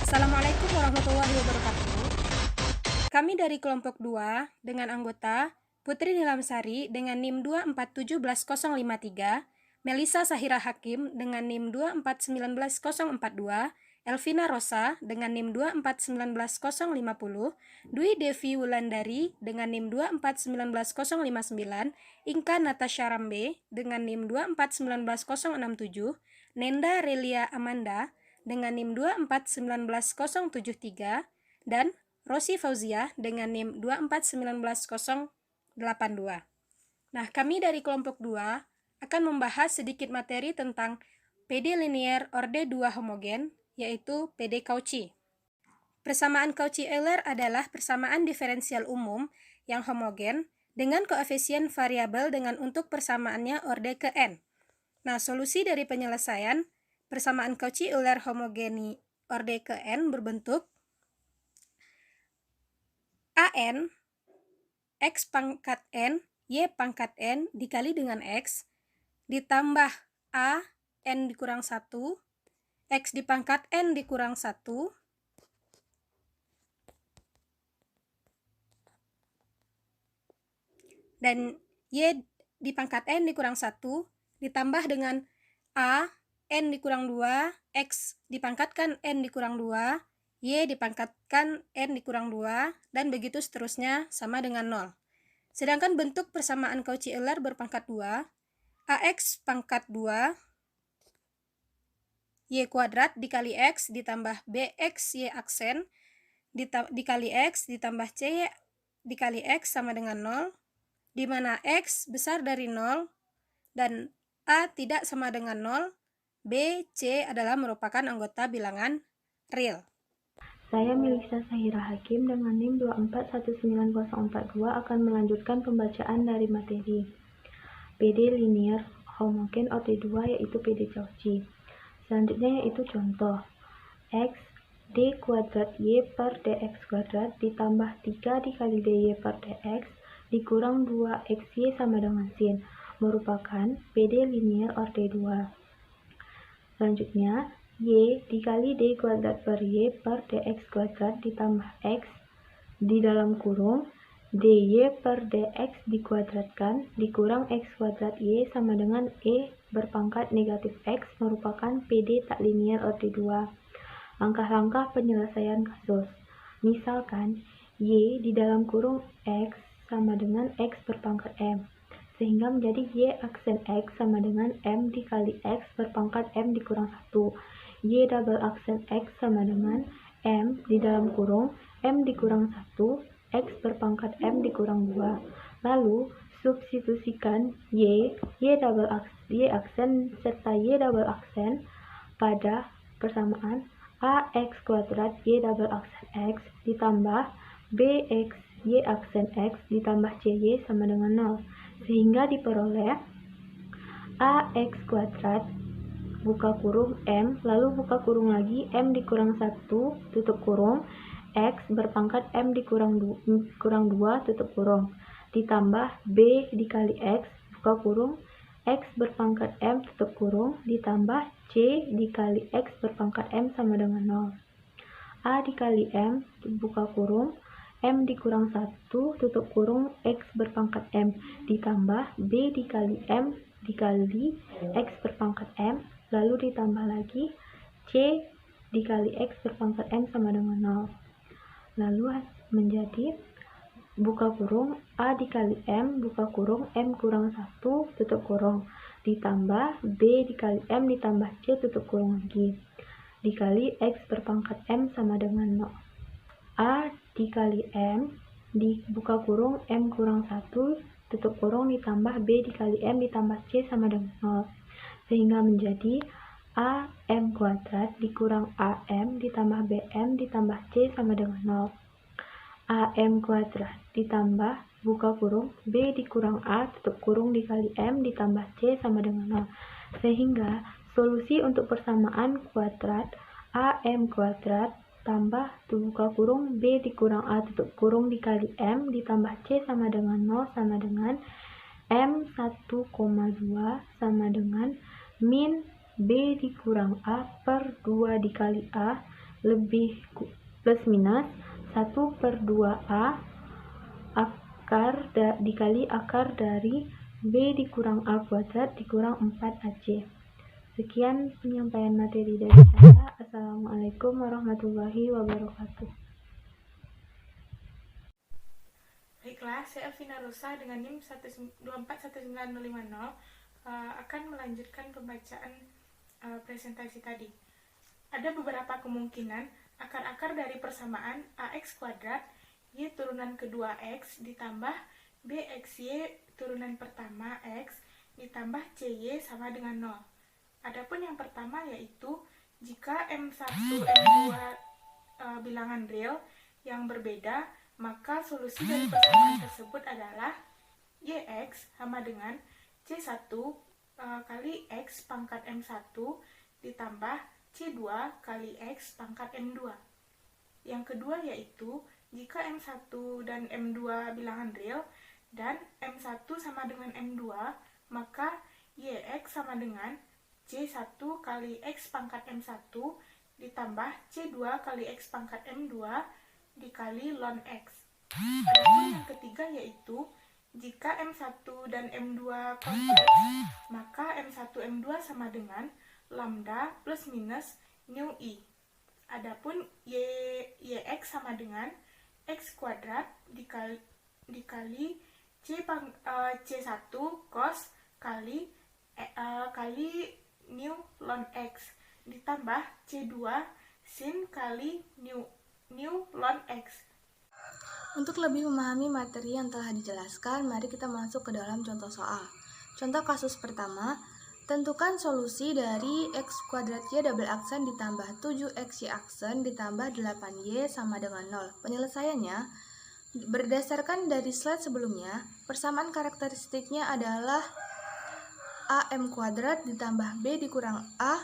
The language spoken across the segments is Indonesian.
Assalamualaikum warahmatullahi wabarakatuh. Kami dari kelompok 2 dengan anggota Putri Nilamsari dengan NIM 2471053, Melisa Sahira Hakim dengan NIM 2419042, Elvina Rosa dengan NIM 2419050, Dwi Devi Wulandari dengan NIM 2419059, Inka Natasha Rambe dengan NIM 2419067, Nenda Relia Amanda dengan NIM 2419073, dan Rosi Fauzia dengan NIM 2419082. Nah, kami dari kelompok 2 akan membahas sedikit materi tentang PD linier orde 2 homogen, yaitu PD Cauchy. Persamaan Cauchy-Euler adalah persamaan diferensial umum yang homogen dengan koefisien variabel dengan untuk persamaannya orde ke n. Nah, solusi dari penyelesaian persamaan Cauchy-Euler homogeni orde ke n berbentuk AN X pangkat N Y pangkat N dikali dengan X ditambah A N dikurang 1 X dipangkat N dikurang 1 dan Y dipangkat N dikurang 1 ditambah dengan A N dikurang 2 X dipangkatkan N dikurang 2 Y dipangkatkan N dikurang 2 dan begitu seterusnya sama dengan 0. Sedangkan bentuk persamaan Cauchy-Euler berpangkat 2, AX pangkat 2 Y kuadrat dikali X ditambah BX Y aksen dikali X ditambah C dikali X sama dengan 0, di mana X besar dari 0 dan A tidak sama dengan 0, B, C adalah merupakan anggota bilangan real. Saya Melisa Sahira Hakim dengan NIM 2419042 akan melanjutkan pembacaan dari materi PD linier homogen orde 2 yaitu PD Cauchy. Selanjutnya yaitu contoh X D kuadrat Y per DX kuadrat ditambah 3 dikali DY per DX dikurang 2XY sama dengan sin merupakan PD linier orde 2. Selanjutnya Y dikali D kuadrat per Y per DX kuadrat ditambah X di dalam kurung DY per DX dikuadratkan dikurang X kuadrat Y sama dengan E berpangkat negatif X merupakan PD tak linier orde 2. Langkah-langkah penyelesaian kasus. Misalkan Y di dalam kurung X sama dengan X berpangkat M, sehingga menjadi Y aksen X sama dengan M dikali X berpangkat M dikurang 1. Y double aksen X sama dengan M di dalam kurung M dikurang 1, X berpangkat M dikurang 2. Lalu, substitusikan Y aksen serta Y double aksen pada persamaan AX kuadrat Y double aksen X ditambah BX Y aksen X ditambah CY sama dengan 0. Sehingga diperoleh AX kuadrat buka kurung M, lalu buka kurung lagi M dikurang 1 tutup kurung X berpangkat M dikurang 2 tutup kurung ditambah B dikali X buka kurung X berpangkat M tutup kurung ditambah C dikali X berpangkat M sama dengan 0. A dikali M buka kurung M dikurang 1 tutup kurung X berpangkat M ditambah B dikali M dikali X berpangkat M lalu ditambah lagi C dikali X berpangkat M sama dengan 0. Lalu menjadi buka kurung A dikali M buka kurung M kurang 1 tutup kurung ditambah B dikali M ditambah C tutup kurung lagi dikali X berpangkat M sama dengan 0. A dikali M dibuka kurung M kurang 1 tutup kurung ditambah B dikali M ditambah C sama dengan 0. Sehingga menjadi AM kuadrat dikurang AM ditambah BM ditambah C sama dengan 0. AM kuadrat ditambah buka kurung B dikurang A tutup kurung dikali M ditambah C sama dengan 0. Sehingga solusi untuk persamaan kuadrat AM kuadrat tambah buka kurung B dikurang A tutup kurung dikali M ditambah C sama dengan 0 sama dengan M 1,2 sama dengan min B dikurang A per 2 dikali A lebih plus minus 1/2A dikali akar dari B dikurang A kuadrat dikurang 4AC. Sekian penyampaian materi dari saya. Assalamualaikum warahmatullahi wabarakatuh. Baiklah, saya Elvina Rosa dengan NIM 2419050 akan melanjutkan pembacaan presentasi tadi. Ada beberapa kemungkinan akar-akar dari persamaan AX kuadrat Y turunan kedua X ditambah BXY turunan pertama X ditambah CY sama dengan 0. Adapun yang pertama yaitu jika M1, M2 bilangan real yang berbeda, maka solusi dari persamaan tersebut adalah YX sama dengan C1 kali X pangkat M1 ditambah C2 kali X pangkat M2. Yang kedua yaitu jika M1 dan M2 bilangan real dan M1 sama dengan M2, maka YX sama dengan C1 kali X pangkat M1 ditambah C2 kali X pangkat M2 dikali ln X. Adapun yang ketiga yaitu jika M1 dan M2 kompleks, maka M1 M2 sama dengan lambda plus minus nu I. Adapun YX sama dengan X kuadrat dikali C1 cos kali nu ln X ditambah C2 sin kali nu ln X. Untuk lebih memahami materi yang telah dijelaskan, mari kita masuk ke dalam contoh soal. Contoh kasus pertama, tentukan solusi dari X kuadrat Y double aksen ditambah 7X Y aksen ditambah 8Y sama dengan 0. Penyelesaiannya, berdasarkan dari slide sebelumnya, persamaan karakteristiknya adalah AM kuadrat ditambah B dikurang A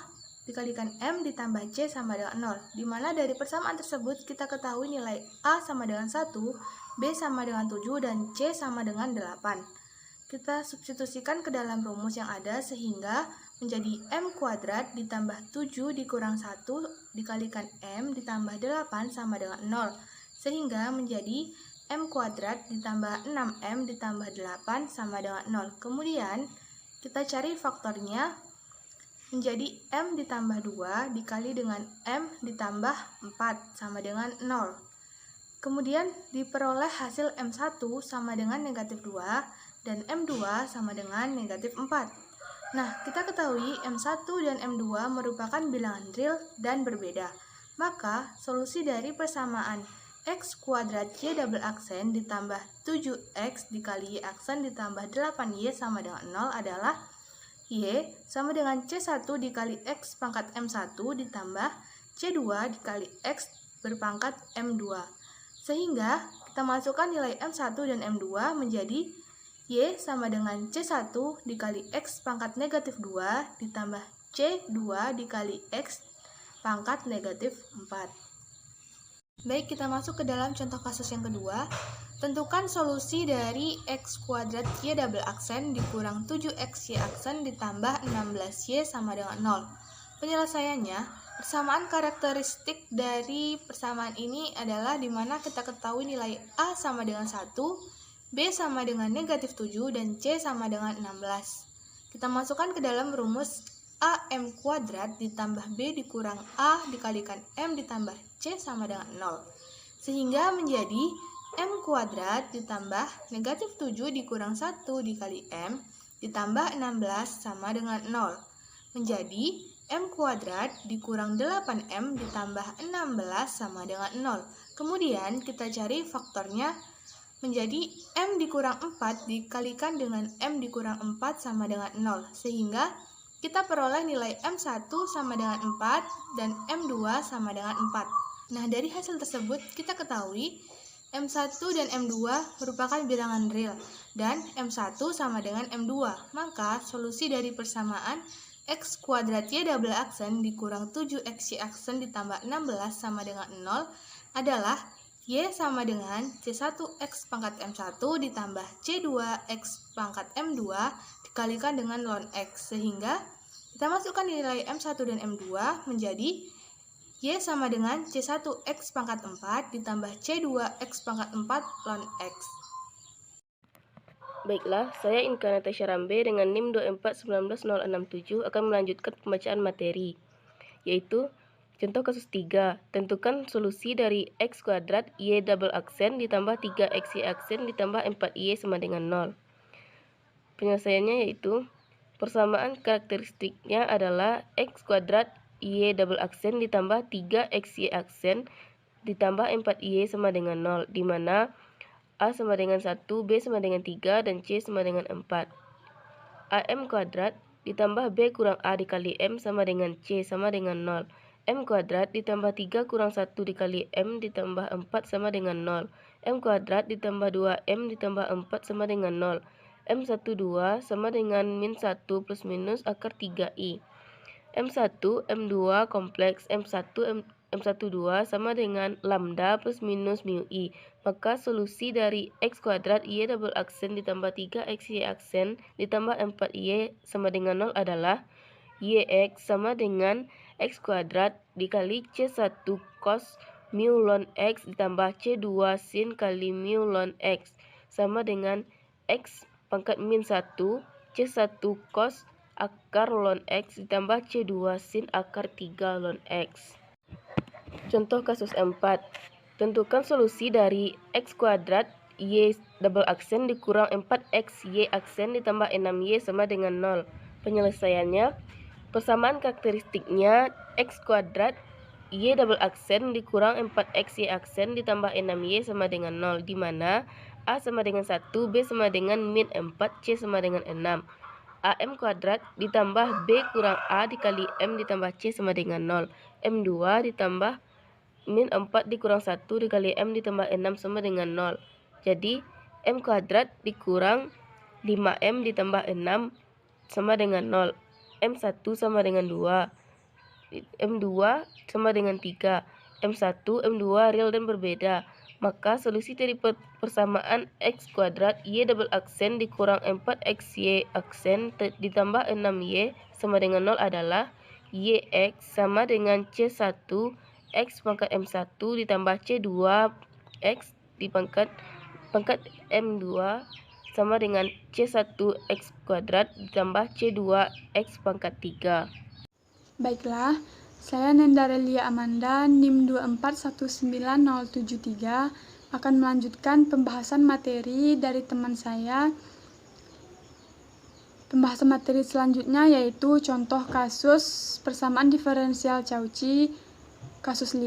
dikalikan M ditambah C sama dengan 0, di mana dari persamaan tersebut kita ketahui nilai A sama dengan 1, B sama dengan 7, dan C sama dengan 8. Kita substitusikan ke dalam rumus yang ada sehingga menjadi M kuadrat ditambah 7 dikurang 1 dikalikan M ditambah 8 sama dengan 0, sehingga menjadi M kuadrat ditambah 6M ditambah 8 sama dengan 0. Kemudian kita cari faktornya, menjadi M ditambah 2 dikali dengan M ditambah 4 sama dengan 0. Kemudian diperoleh hasil M1 sama dengan negatif 2 dan M2 sama dengan negatif 4. Nah, kita ketahui M1 dan M2 merupakan bilangan real dan berbeda. Maka, solusi dari persamaan X kuadrat Y double aksen ditambah 7X dikali Y aksen ditambah 8Y sama dengan 0 adalah Y sama dengan C1 dikali X pangkat M1 ditambah C2 dikali X berpangkat M2. Sehingga kita masukkan nilai M1 dan M2 menjadi Y sama dengan C1 dikali X pangkat negatif 2 ditambah C2 dikali X pangkat negatif 4. Baik, kita masuk ke dalam contoh kasus yang kedua. Tentukan solusi dari X kuadrat Y double aksen dikurang 7X Y aksen ditambah 16Y sama dengan 0. Penyelesaiannya, persamaan karakteristik dari persamaan ini adalah di mana kita ketahui nilai A sama dengan 1, B sama dengan negatif 7, dan C sama dengan 16. Kita masukkan ke dalam rumus AM kuadrat ditambah B dikurang A dikalikan M ditambah C sama dengan 0. Sehingga menjadi M kuadrat ditambah negatif 7 dikurang 1 dikali M ditambah 16 sama dengan 0. Menjadi M kuadrat dikurang 8M ditambah 16 sama dengan 0. Kemudian kita cari faktornya, menjadi M dikurang 4 dikalikan dengan M dikurang 4 sama dengan 0. Sehingga kita peroleh nilai M1 sama dengan 4 dan M2 sama dengan 4. Nah, dari hasil tersebut kita ketahui M1 dan M2 merupakan bilangan real dan M1 sama dengan M2. Maka solusi dari persamaan X kuadrat Y double aksen dikurang 7X Y aksen ditambah 16 sama dengan 0 adalah Y sama dengan C1X pangkat M1 ditambah C2X pangkat M2 dikalikan dengan ln X. Sehingga kita masukkan nilai M1 dan M2 menjadi Y sama dengan C1X pangkat 4 ditambah C2X pangkat 4 ln X. Baiklah, saya Inka Natasha Rambe dengan NIM 2419067 akan melanjutkan pembacaan materi, yaitu contoh kasus 3. Tentukan solusi dari X kuadrat Y double aksen ditambah 3XY aksen ditambah 4Y sama dengan 0. Penyelesaiannya yaitu persamaan karakteristiknya adalah X kuadrat Y double aksen ditambah 3XY aksen ditambah 4Y sama dengan 0, di mana A sama dengan 1, B sama dengan 3, dan C sama dengan 4. AM kuadrat ditambah B kurang A dikali M sama dengan C sama dengan 0. M kuadrat ditambah 3 kurang 1 dikali M ditambah 4 sama dengan 0. M kuadrat ditambah 2M ditambah 4 sama dengan 0. M12 sama dengan min 1 plus minus akar 3I. M1, M2 kompleks M1, M12 sama dengan lambda plus minus mu I. Maka solusi dari X kuadrat Y double aksen ditambah 3XY aksen ditambah 4Y sama dengan 0 adalah YX sama dengan X kuadrat dikali C1 cos mu ln X ditambah C2 sin kali mu ln X sama dengan X pangkat min 1 C1 cos akar ln X ditambah C2 sin akar 3 ln X. Contoh kasus 4. Tentukan solusi dari X kuadrat Y double aksen dikurang 4XY aksen ditambah 6Y sama dengan 0. Penyelesaiannya, persamaan karakteristiknya X kuadrat Y double aksen dikurang 4XY aksen ditambah 6Y sama dengan 0, di mana A sama dengan 1, B sama dengan min 4, C sama dengan 6. AM kuadrat ditambah B kurang A dikali M ditambah C sama dengan 0. M2 ditambah min 4 dikurang 1 dikali M ditambah 6 sama dengan 0. Jadi M kuadrat dikurang 5M ditambah 6 sama dengan 0. M1 sama dengan 2. M2 sama dengan 3. M1, M2 real dan berbeda. Maka solusi dari persamaan X kuadrat Y double aksen dikurang 4XY aksen ditambah 6Y sama dengan 0 adalah YX sama dengan C1 X pangkat M1 ditambah C2 X di pangkat M2 sama dengan C1 X kuadrat ditambah C2 X pangkat 3. Baiklah, saya Nendarelia Amanda, NIM 2419073 akan melanjutkan pembahasan materi dari teman saya. Pembahasan materi selanjutnya yaitu contoh kasus persamaan diferensial Cauchy kasus 5.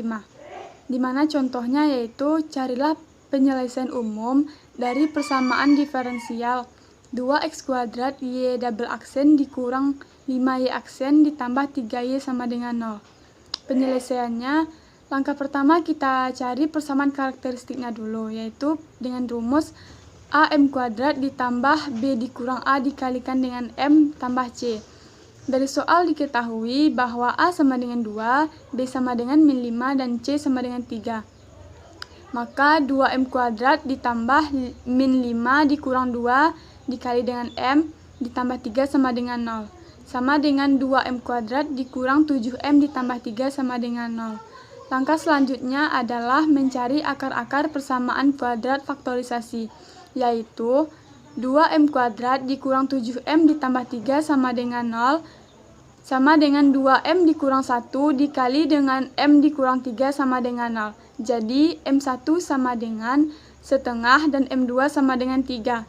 Di mana contohnya yaitu carilah penyelesaian umum dari persamaan diferensial 2x kuadrat Y double aksen dikurang 5Y aksen ditambah 3Y sama dengan 0. Penyelesaiannya, langkah pertama kita cari persamaan karakteristiknya dulu, yaitu dengan rumus AM kuadrat ditambah B dikurang A dikalikan dengan M tambah C. Dari soal diketahui bahwa A sama dengan 2, B sama dengan min 5, dan C sama dengan 3. Maka 2M kuadrat ditambah min 5 dikurang 2 dikali dengan M ditambah 3 sama dengan 0. Sama dengan 2M kuadrat dikurang 7M ditambah 3 sama dengan 0. Langkah selanjutnya adalah mencari akar-akar persamaan kuadrat faktorisasi, yaitu 2M kuadrat dikurang 7M ditambah 3 sama dengan 0, sama dengan 2M dikurang 1 dikali dengan M dikurang 3 sama dengan 0. Jadi M1 sama dengan setengah dan M2 sama dengan 3.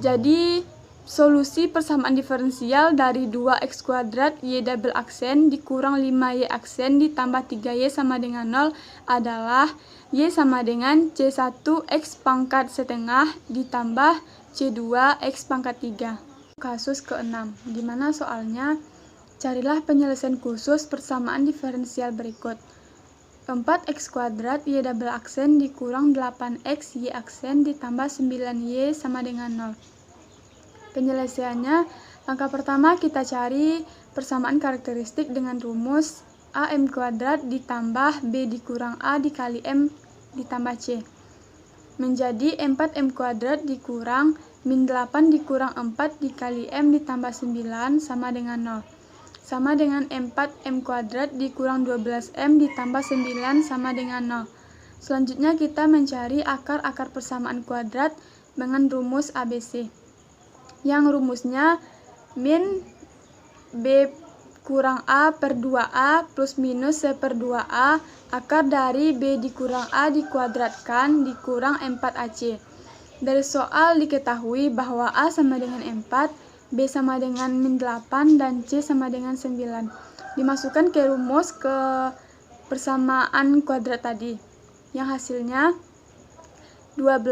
Jadi solusi persamaan diferensial dari 2x kuadrat Y double aksen dikurang 5Y aksen ditambah 3Y sama dengan 0 adalah Y sama dengan C1X pangkat setengah ditambah C2X pangkat 3. Kasus ke-6, di mana soalnya carilah penyelesaian khusus persamaan diferensial berikut. 4x kuadrat Y double aksen dikurang 8x Y aksen ditambah 9Y sama dengan 0. Penyelesaiannya, langkah pertama kita cari persamaan karakteristik dengan rumus AM kuadrat ditambah B dikurang A dikali M ditambah C. Menjadi 4M kuadrat dikurang min 8 dikurang 4 dikali M ditambah 9 sama dengan 0. sama dengan 4M kuadrat dikurang 12M ditambah 9 sama dengan 0. Selanjutnya kita mencari akar-akar persamaan kuadrat dengan rumus ABC. Yang rumusnya min B kurang A per 2A plus minus C per 2A akar dari B dikurang A dikuadratkan dikurang 4AC. Dari soal diketahui bahwa A sama dengan 4, B sama dengan min 8, dan C sama dengan 9. Dimasukkan ke rumus ke persamaan kuadrat tadi. Yang hasilnya 12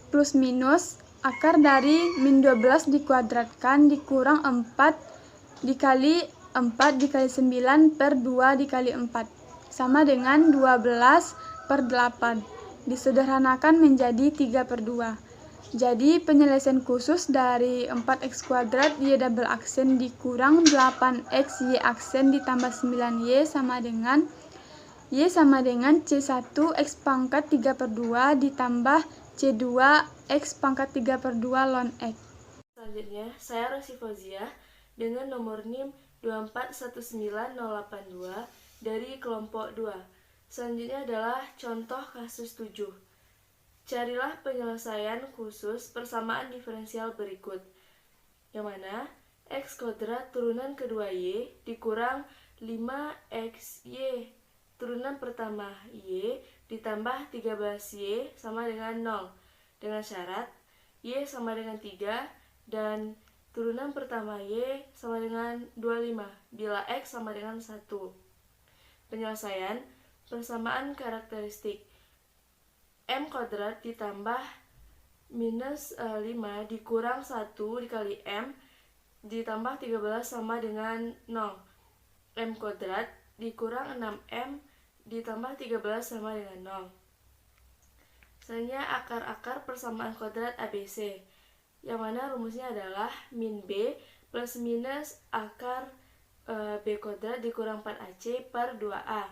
plus minus akar dari min 12 dikuadratkan dikurang 4 dikali 4 dikali 9 per 2 dikali 4 sama dengan 12 per 8. Disederhanakan menjadi 3 per 2. Jadi penyelesaian khusus dari 4x kuadrat Y double aksen dikurang 8x Y aksen ditambah 9Y sama dengan Y sama dengan C1 X pangkat 3 per 2 ditambah C2 X pangkat 3 per 2 ln X. Selanjutnya, saya Rosi Fauziah dengan nomor NIM 2419082 dari kelompok 2. Selanjutnya adalah contoh kasus 7. Carilah penyelesaian khusus persamaan diferensial berikut, yang mana x kuadrat turunan kedua y dikurang 5xy turunan pertama y ditambah 13y sama dengan 0, dengan syarat y sama dengan 3 dan turunan pertama y sama dengan 25 bila x sama dengan 1. Penyelesaian persamaan karakteristik M kuadrat ditambah minus 5 dikurang 1 dikali M ditambah 13 sama dengan 0. M kuadrat dikurang 6M ditambah 13 sama dengan 0. Selanjutnya akar-akar persamaan kuadrat ABC, yang mana rumusnya adalah min B plus minus akar B kuadrat dikurang 4AC per 2A,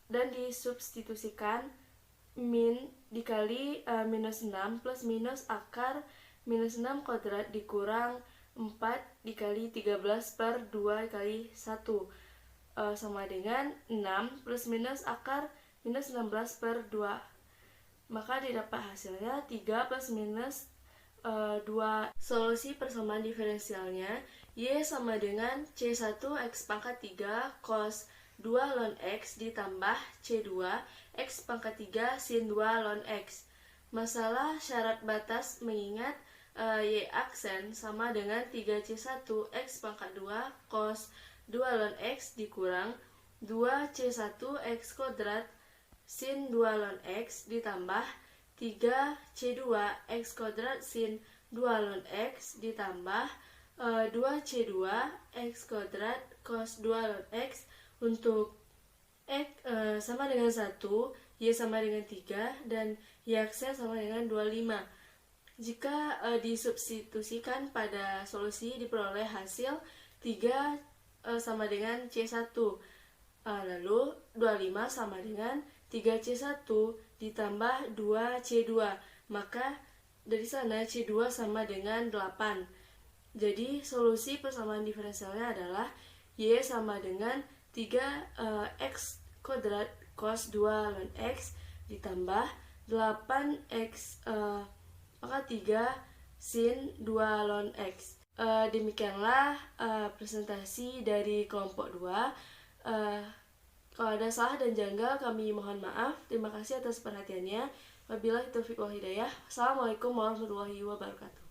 dan disubstitusikan min dikali minus 6 plus minus akar minus 6 kuadrat dikurang 4 dikali 13 per 2 dikali 1 sama dengan 6 plus minus akar minus 16 per 2. Maka didapat hasilnya 3 plus minus 2. Solusi persamaan diferensialnya Y sama dengan C1 X pangkat 3 cos 2 ln X ditambah C2 X pangkat 3 sin 2 ln X. Masalah syarat batas mengingat Y aksen sama dengan 3C1 X pangkat 2 cos 2 ln X dikurang 2C1 X kuadrat sin 2 ln X ditambah 3C2 X kuadrat sin 2 ln X ditambah 2C2 X kuadrat cos 2 ln X. Untuk X sama dengan 1, Y sama dengan 3, dan Y aksen sama dengan 25. Jika disubstitusikan pada solusi diperoleh hasil 3 sama dengan C1. Lalu 25 sama dengan 3C1 ditambah 2C2. Maka dari sana C2 sama dengan 8. Jadi solusi persamaan diferensialnya adalah Y sama dengan 3x kuadrat cos 2 ln X ditambah 8x pangkat 3 sin 2 ln X. Demikianlah presentasi dari kelompok 2. Kalau ada salah dan janggal kami mohon maaf. Terima kasih atas perhatiannya. Wabillahi taufiq wal hidayah. Assalamualaikum warahmatullahi wabarakatuh.